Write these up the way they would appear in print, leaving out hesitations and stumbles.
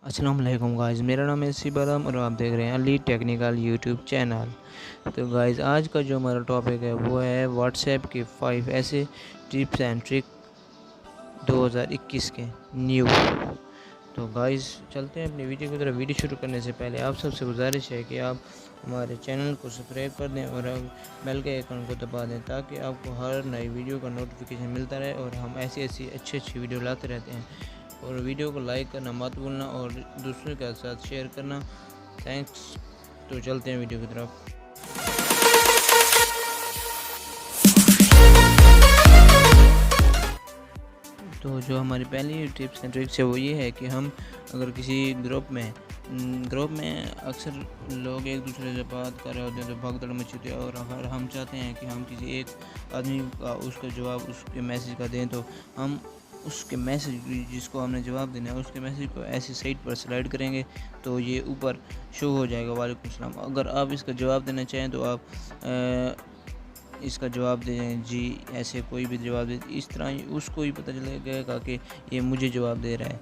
अस्सलाम वालेकुम गाइस, मेरा नाम है सिबाराम और आप देख रहे हैं अली टेक्निकल यूट्यूब चैनल। तो गाइस, आज का जो हमारा टॉपिक है वो है व्हाट्सएप के 5 ऐसे टिप्स एंड ट्रिक 2021 के न्यू। तो गाइस, चलते हैं अपनी वीडियो की तरफ। वीडियो शुरू करने से पहले आप सबसे गुजारिश है कि आप हमारे चैनल को सब्सक्राइब कर दें और बेल के आइकन को दबा दें ताकि आपको हर नई वीडियो का नोटिफिकेशन मिलता रहे और हम ऐसी अच्छी वीडियो लाते रहते हैं। और वीडियो को लाइक करना मत भूलना और दूसरों के साथ शेयर करना। थैंक्स। तो चलते हैं वीडियो की तरफ। तो जो हमारी पहली टिप्स एंड ट्रिक्स है वो ये है कि हम अगर किसी ग्रुप में अक्सर लोग एक दूसरे से बात कर रहे होते हैं तो भगदड़ मची होती है, और अगर हम चाहते हैं कि हम किसी एक आदमी का उसका जवाब उसके मैसेज का दें तो हम उसके मैसेज जिसको हमने जवाब देना है उसके मैसेज को ऐसी साइट पर स्लाइड करेंगे तो ये ऊपर शो हो जाएगा, वालेकुम सलाम। अगर आप इसका जवाब देना चाहें तो आप इसका जवाब दें जी, ऐसे कोई भी जवाब दे, इस तरह उसको ही पता चलेगा कि ये मुझे जवाब दे रहा है।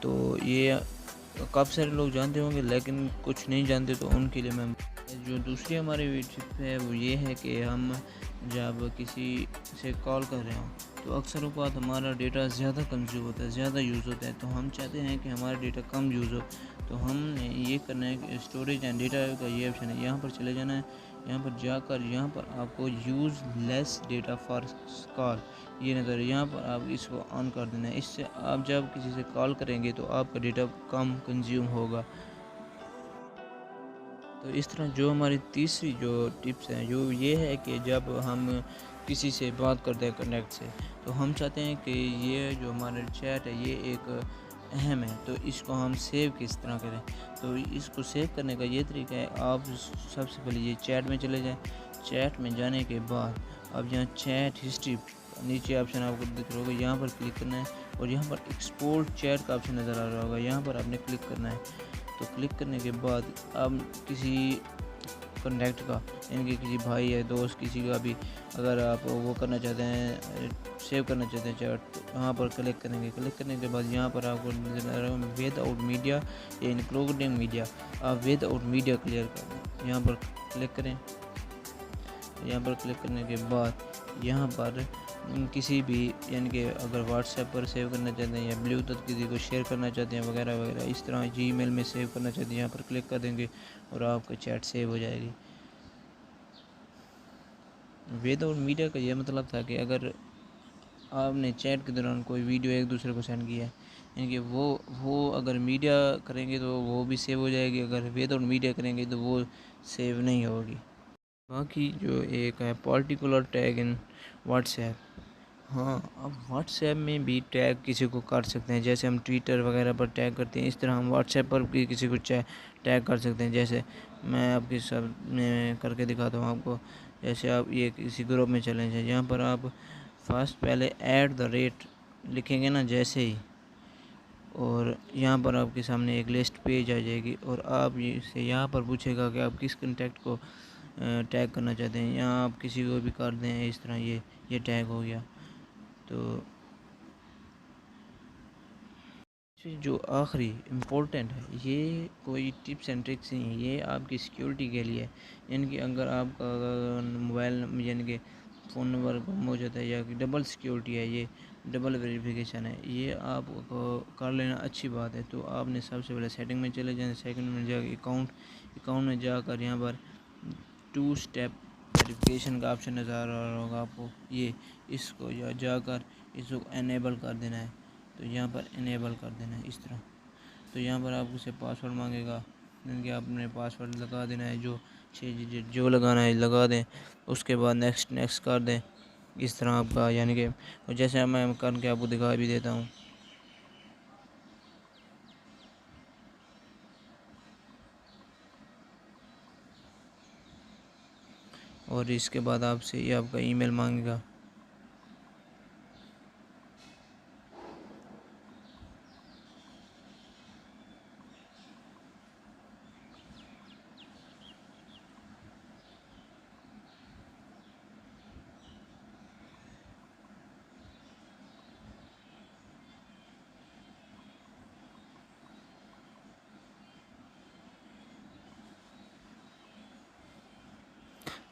तो ये काफ़ी सारे लोग जानते होंगे लेकिन कुछ नहीं जानते, तो उनके लिए मैं जो दूसरी हमारी टिप है वो ये है कि हम जब किसी से कॉल कर रहे हों तो अक्सर औक़ात हमारा डेटा ज़्यादा कंज्यूम होता है, ज़्यादा यूज़ होता है। तो हम चाहते हैं कि हमारा डेटा कम यूज़ हो, तो हमने ये करना है कि स्टोरेज एंड डेटा का ये ऑप्शन है, यहाँ पर चले जाना है। यहाँ पर जाकर यहाँ पर आपको use less data for call ये नज़र, यहाँ पर आप इसको ऑन कर देना है। इससे आप जब किसी से कॉल करेंगे तो आपका डेटा कम कंज्यूम होगा। तो इस तरह जो हमारी तीसरी जो टिप्स हैं जो ये है कि जब हम किसी से बात करते हैं कनेक्ट से, तो हम चाहते हैं कि ये जो हमारा चैट है ये एक अहम है, तो इसको हम सेव किस तरह करें। तो इसको सेव करने का ये तरीका है, आप सबसे पहले ये चैट में चले जाएं। चैट में जाने के बाद अब यहाँ चैट हिस्ट्री नीचे ऑप्शन आपको दिख रहा होगा, यहाँ पर क्लिक करना है और यहाँ पर एक्सपोर्ट चैट का ऑप्शन नज़र आ रहा होगा, यहाँ पर आपने क्लिक करना है। तो क्लिक करने के बाद आप किसी कॉन्टैक्ट का यानी कि किसी भाई या दोस्त किसी का भी अगर आप वो करना चाहते हैं, सेव करना चाहते हैं चैट, तो यहाँ पर क्लिक करेंगे। क्लिक करने के बाद यहाँ पर आपको विदाउट मीडिया या इंक्लूडिंग मीडिया, आप विदाउट मीडिया क्लियर कर दें, यहाँ पर क्लिक करें। यहाँ पर क्लिक करने के बाद यहाँ पर किसी भी यानी कि अगर व्हाट्सएप पर सेव करना चाहते हैं या ब्लूटूथ किसी को शेयर करना चाहते हैं वगैरह वगैरह, इस तरह जीमेल में सेव करना चाहते हैं, यहाँ पर क्लिक कर देंगे और आपका चैट सेव हो जाएगी। विदाउट मीडिया का ये मतलब था कि अगर आपने चैट के दौरान कोई वीडियो एक दूसरे को सेंड किया है, यानी कि वो अगर मीडिया करेंगे तो वो भी सेव हो जाएगी, अगर विदाउट मीडिया करेंगे तो वो सेव नहीं होगी। बाकी जो एक है पर्टिकुलर टैग इन व्हाट्सएप, हाँ, अब व्हाट्सएप में भी टैग किसी को कर सकते हैं, जैसे हम ट्विटर वगैरह पर टैग करते हैं इस तरह हम व्हाट्सएप पर भी किसी को टैग कर सकते हैं। जैसे मैं आपके सामने करके दिखाता हूँ आपको। जैसे आप ये किसी ग्रुप में चले जाएँ, यहाँ पर आप फर्स्ट पहले @ लिखेंगे ना जैसे ही, और यहाँ पर आपके सामने एक लिस्ट पेज आ जाएगी और आप से यहाँ पर पूछेगा कि आप किस कॉन्टैक्ट को टैग करना चाहते हैं, यहाँ आप किसी को भी कर दें इस तरह, ये टैग हो गया। तो जो आखिरी इम्पोर्टेंट है, ये कोई टिप्स एंड ट्रिक्स नहीं है, ये आपकी सिक्योरिटी के लिए है। यानी कि अगर आपका मोबाइल यानी कि फ़ोन नंबर गुम हो जाता है या डबल सिक्योरिटी है, ये डबल वेरिफिकेशन है, ये आपको कर लेना अच्छी बात है। तो आपने सबसे पहले सेटिंग में चले जाना, सेकंड में जाकर अकाउंट में जाकर यहाँ पर 2 स्टेप वेरिफिकेशन का ऑप्शन नज़र आ रहा होगा आपको, ये इसको जाकर इसको एनेबल कर देना है। तो यहाँ पर इनेबल कर देना है इस तरह। तो यहाँ पर आपको से पासवर्ड मांगेगा, यानी कि आपने पासवर्ड लगा देना है, जो 6 डिजिट जो लगाना है लगा दें, उसके बाद नेक्स्ट कर दें इस तरह आपका, यानी कि और जैसे मैं करके आपको दिखा भी देता हूँ। और इसके बाद आपसे ये आपका ईमेल मांगेगा,